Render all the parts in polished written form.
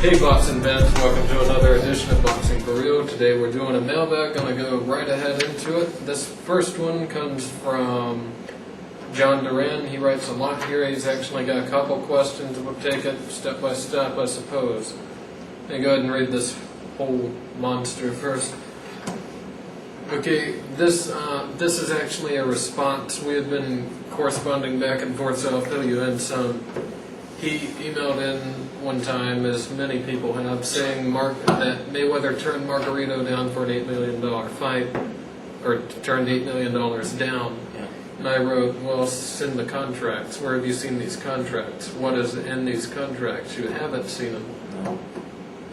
Hey boxing fans, welcome to another edition of Boxing for Real. Today we're doing a mailbag. I'm going to go right ahead into it. This first one comes from John Duran. He writes a lot here. He's actually got a couple questions. We'll take it step by step, I suppose. Let me go ahead and read this whole monster first. Okay, this is actually a response. We had been corresponding back and forth, so I'll fill you in some. He emailed in one time, as many people have, saying that Mayweather turned Margarito down for an $8 million fight, or turned $8 million down. Yeah. And I wrote, well, send the contracts. Where have you seen these contracts? What is in these contracts? You haven't seen them. No.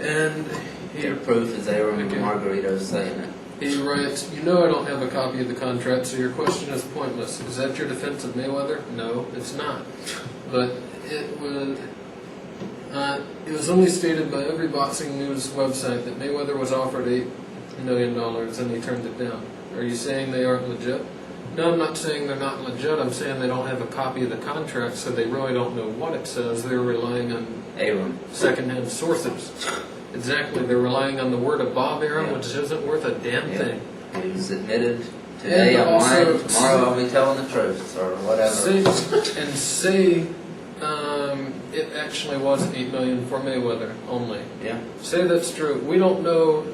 And Their proof is they were Margarito saying it. he writes, you know I don't have a copy of the contract, so your question is pointless. Is that your defense of Mayweather? No, it's not. But it was only stated by every boxing news website that Mayweather was offered $8 million and he turned it down. Are you saying they aren't legit? No, I'm not saying they're not legit. I'm saying they don't have a copy of the contract, so they really don't know what it says. They're relying on second-hand sources. Exactly. They're relying on the word of Bob Arum, which isn't worth a damn thing. He was admitted today, I'm lying. Tomorrow I'll be telling the truth, or whatever. Say it actually was $8 million for Mayweather only. Yeah. Say that's true. We don't know.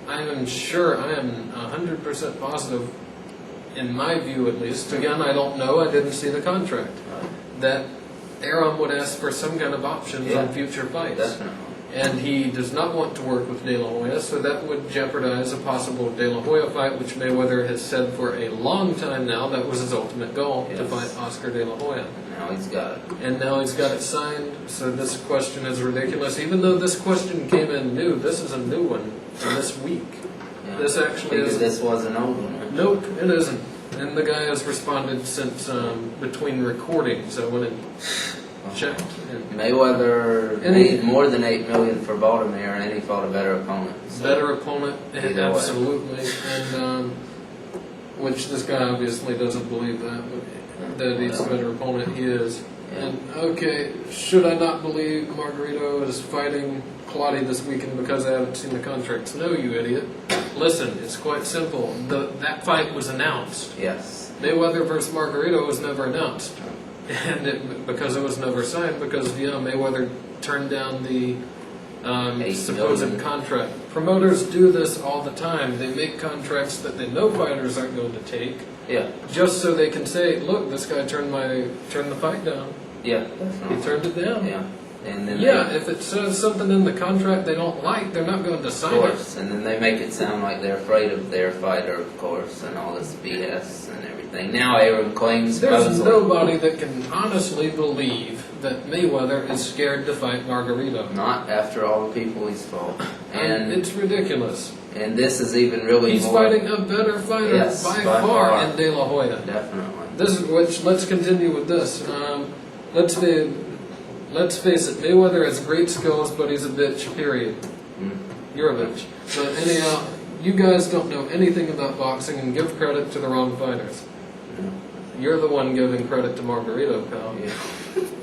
I am sure. I am 100% positive, in my view at least. Again, I don't know. I didn't see the contract. That Arum would ask for some kind of options on future fights. Definitely. And he does not want to work with De La Hoya, so that would jeopardize a possible De La Hoya fight, which Mayweather has said for a long time now that was his ultimate goal, to fight Oscar De La Hoya. Now he's got it. And now he's got it signed, so this question is ridiculous. Even though this question came in new, this is a new one for this week. Yeah. This actually is. This was an old one. Nope, it isn't. And the guy has responded since between recordings. I went and checked. Mayweather made more than $8 million for Baltimore, and he fought a better opponent. So. Better opponent, absolutely. And which this guy obviously doesn't believe that he's a better opponent. He is. Yeah. And okay, should I not believe Margarito is fighting Clottey this weekend because I haven't seen the contracts? No, you idiot. Listen, it's quite simple. That fight was announced. Yes. Mayweather versus Margarito was never announced. And because it was never signed, because Mayweather turned down the supposed contract. Promoters do this all the time. They make contracts that they know fighters aren't going to take, just so they can say, "Look, this guy turned the fight down." Yeah, definitely. He turned it down. Yeah, and then if it says something in the contract they don't like, they're not going to sign it. Of course, and then they make it sound like they're afraid of their fighter, of course, and all this BS and everything. Now Arum claims there's nobody that can honestly believe that Mayweather is scared to fight Margarito. Not after all the people he's fought. And it's ridiculous. And this is even really He's fighting a better fighter by far in De La Hoya. Definitely. Let's continue with this. Let's face it, Mayweather has great skills, but he's a bitch, period. You're a bitch. But anyhow, you guys don't know anything about boxing and give credit to the wrong fighters. You're the one giving credit to Margarito, pal. Yeah.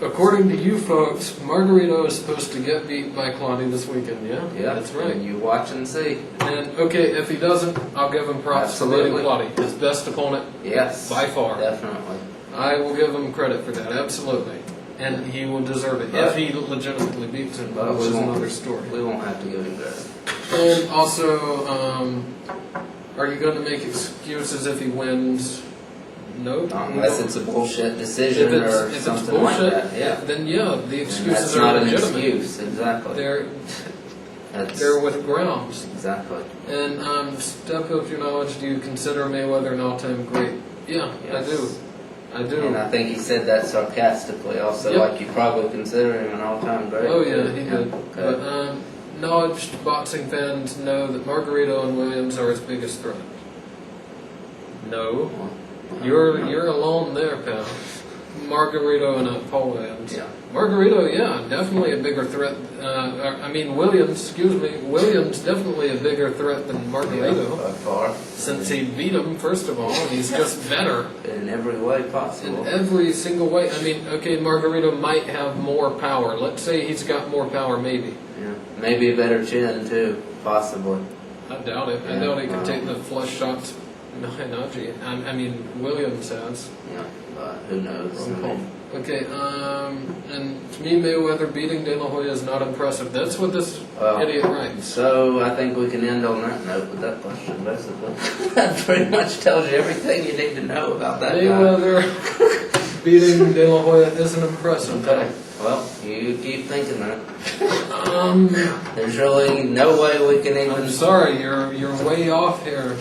According to you folks, Margarito is supposed to get beat by Clottey this weekend, yeah? Yeah, that's right. And you watch and see. And, okay, if he doesn't, I'll give him props for beating Clottey. His best opponent, by far. Definitely. I will give him credit for that, absolutely. And he will deserve it, if he legitimately beats him, which is another story. We won't have to give him credit. And also, are you going to make excuses if he wins? No. Unless it's a bullshit decision or something like that. Then the excuses are are legitimate. That's not an legitimate. excuse, exactly. They're with grounds. Exactly. And step of your knowledge, do you consider Mayweather an all-time great? Yeah, yes. I do. And I think he said that sarcastically also, like you probably consider him an all-time great. Oh yeah, he did. Okay. But knowledgeable boxing fans know that Margarito and Williams are his biggest threat. No. You're alone there, pal. Margarito and Paul Williams. Yeah. Margarito, yeah, definitely a bigger threat. Williams definitely a bigger threat than Margarito. By far. Since he beat him, first of all, and he's just better. In every way possible. In every single way. I mean, okay, Margarito might have more power. Let's say he's got more power, maybe. Yeah. Maybe a better chin, too. Possibly. I doubt it. I doubt he can take the flush shots. Williams has. Yeah, but who knows? Okay, and to me, Mayweather beating De La Hoya is not impressive. That's what this idiot writes. So I think we can end on that note with that question, basically. That pretty much tells you everything you need to know about that Mayweather beating De La Hoya isn't impressive. Okay. Well, you keep thinking that. There's really no way we can even... I'm sorry, you're way off here.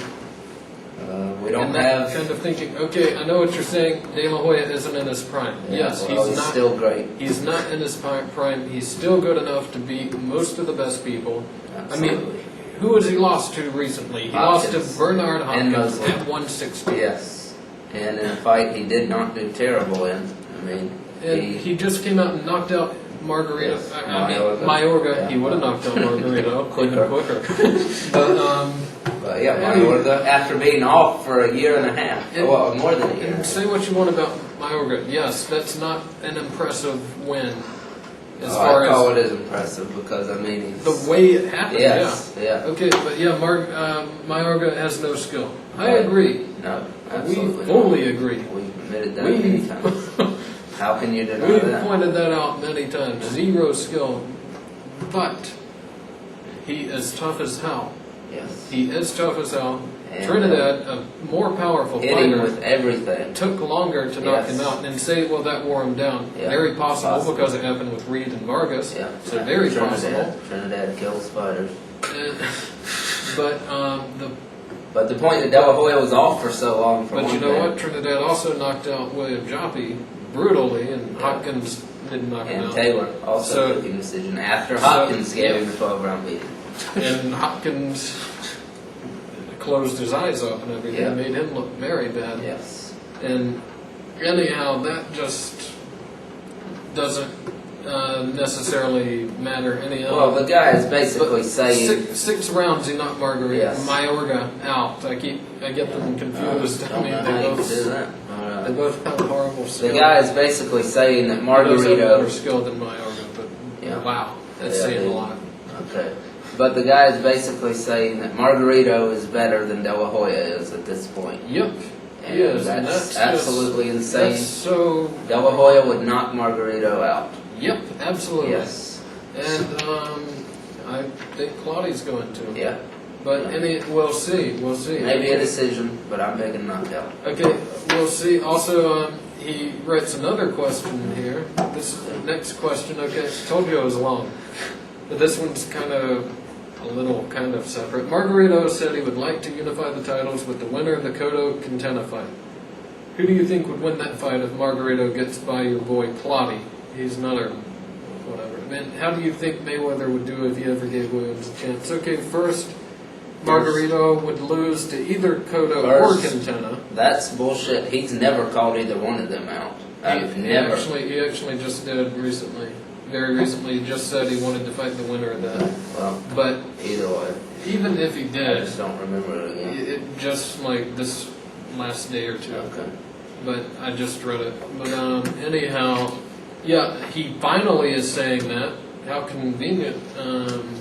We don't have... kind of thinking, okay, I know what you're saying, De La Hoya isn't in his prime. Yeah, yes, well, he's not, still great. He's not in his prime. He's still good enough to beat most of the best people. Absolutely. I mean, who has he lost to recently? He lost to Bernard Hopkins at 160. Yes, and in a fight he did not do terrible in. I mean... And he just came out and knocked out Margarito. Yes, Mayorga. Yeah. He would have knocked out Margarito quicker. But yeah, Mayorga, after being off for a year and a half, more than a year. And say what you want about Mayorga. Yes, that's not an impressive win. I call it as impressive because he's, the way it happened. Yes, yeah. Okay, but yeah, Mayorga has no skill. I agree. No, absolutely. We fully agree. We've admitted that many times. How can you deny that? We've pointed that out many times. Zero skill. But he is tough as hell. Yes. He is tough as hell. And Trinidad, a more powerful hitting fighter, with everything. Took longer to knock him out. And say, well, that wore him down. Yeah. Very possible because it happened with Reed and Vargas. Yeah. So very possible. Trinidad kills fighters. But the point that De La Hoya was off for so long. But you know what? Trinidad also knocked out William Joppi brutally, and Hopkins didn't knock him out. And Taylor also took a decision after Hopkins gave him the 12-round beating. And Hopkins closed his eyes up and everything, made him look very bad. Yes. And anyhow, that just doesn't necessarily matter anyhow. Well, the guy is basically saying... Six rounds he knocked Margarito. Yes. Mayorga out. I get them confused. They both have horrible skill. The guy is basically saying that Margarito... He does have more skill than Mayorga, but wow, that's saying a lot. Okay. But the guy is basically saying that Margarito is better than De La Hoya is at this point. Yep. And that's absolutely insane. That's so... De La Hoya would knock Margarito out. Yep, absolutely. Yes. And I think Claudia's going to. Yeah. But we'll see. Maybe a decision, but I'm big and knocked out. Okay, we'll see. Also, he writes another question here. This is the next question. Okay, I told you it was long. But this one's kind of separate. Margarito said he would like to unify the titles with the winner of the Cotto Contender fight. Who do you think would win that fight if Margarito gets by your boy Claudia? He's another whatever. How do you think Mayweather would do if he ever gave Williams a chance? Okay, first, Margarito would lose to either Cotto or Contender. That's bullshit. He's never called either one of them out. He actually just did recently. Very recently, he just said he wanted to fight the winner of that. Well, but either way, even if he did, I just don't remember it again. It just like this last day or two. Okay. But I just read it. But anyhow, yeah, he finally is saying that. How convenient.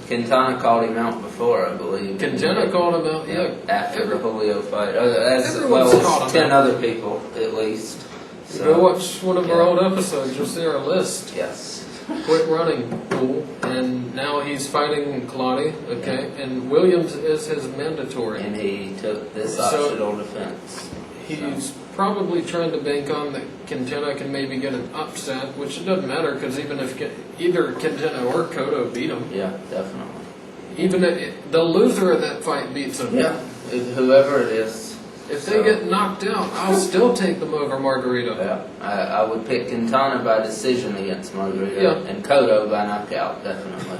Quintana called him out before, I believe. Quintana called him out, yeah. After the Julio fight. As well as 10 other people, at least. So, go watch one of our old episodes. You'll see our list. Yes. Quit running, fool. And now he's fighting Claudia, okay? Yeah. And Williams is his mandatory. And he took this optional defense. He's probably trying to bank on that Quintana can maybe get an upset, which it doesn't matter because even if either Quintana or Cotto beat him. Yeah, definitely. Even if the loser of that fight beats him. Yeah, whoever it is. If they get knocked out, I'll still take them over Margarito. Yeah, I would pick Quintana by decision against Margarito. Yeah. And Cotto by knockout, definitely.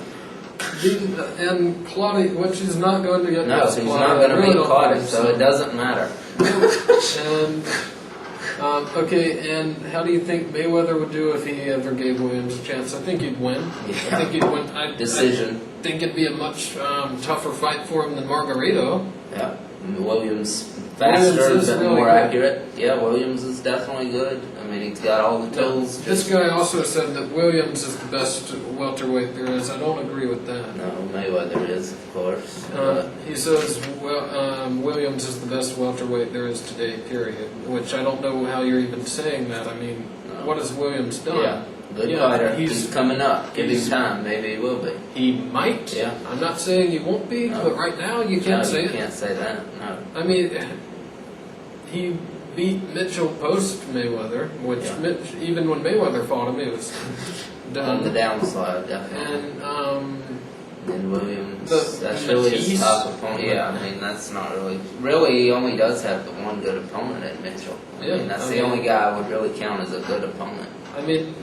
And Claudia, which he's not going to get. No, he's not going to beat Claudia, so it doesn't matter. And Okay, and how do you think Mayweather would do if he ever gave Williams a chance? I think he'd win. Yeah. I think he'd win. Decision. I think it'd be a much tougher fight for him than Margarito. Yeah. Williams faster, Williams is but really more good. accurate. Yeah, Williams is definitely good. I mean, he's got all the tools. This guy also said that Williams is the best welterweight there is. I don't agree with that. No, Mayweather is, of course. He says Williams is the best welterweight there is today, period. Which I don't know how you're even saying that. I mean, No. what has Williams done? Yeah, good Yeah, fighter. he's- He's coming up. Give him he's- time. Maybe he will be. He might. Yeah. I'm not saying he won't be, No. but right now you can't No, say you it. can't say that. No. I mean, he beat Mitchell post Mayweather, which Yeah. even when Mayweather fought him, he was On the done. downside, definitely. And Williams, that's really his Matisse. top opponent. Yeah, I mean, that's not really. Really, he only does have the one good opponent at Mitchell. I Yeah, mean, that's I the mean- only guy I would really count as a good opponent. I mean,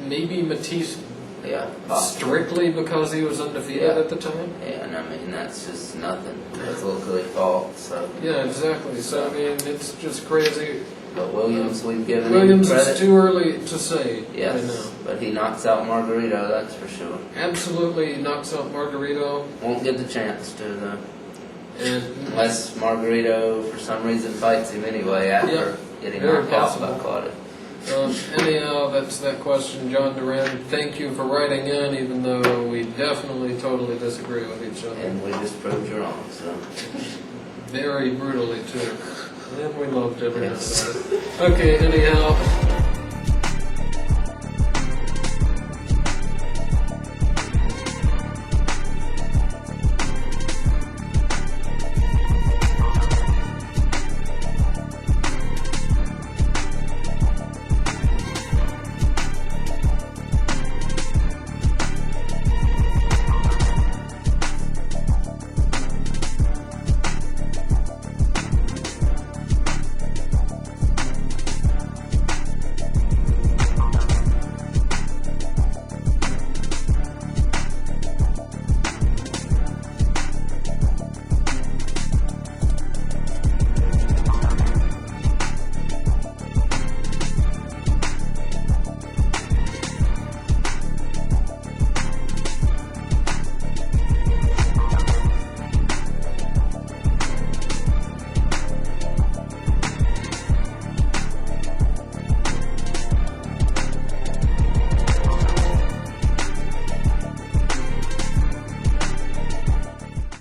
maybe Matisse Yeah, possibly. strictly because he was undefeated Yeah. at the time. Yeah, and I mean, that's just nothing. That's look who he fought, so. Yeah, exactly. So I mean, it's just crazy. But Williams, we've given Williams him is credit. too early to say Yes, right now. but he knocks out Margarito, that's for sure. Absolutely knocks out Margarito, Won't get the chance to, though. and Unless Margarito, for some reason, fights him anyway after Yeah, getting very knocked out possible. by Claudio. anyhow, that's that question. John Duran, thank you for writing in, even though we definitely totally disagree with each other. And we just proved you wrong, so. Very brutally, too. And we loved every minute Yes. of it. Okay, anyhow,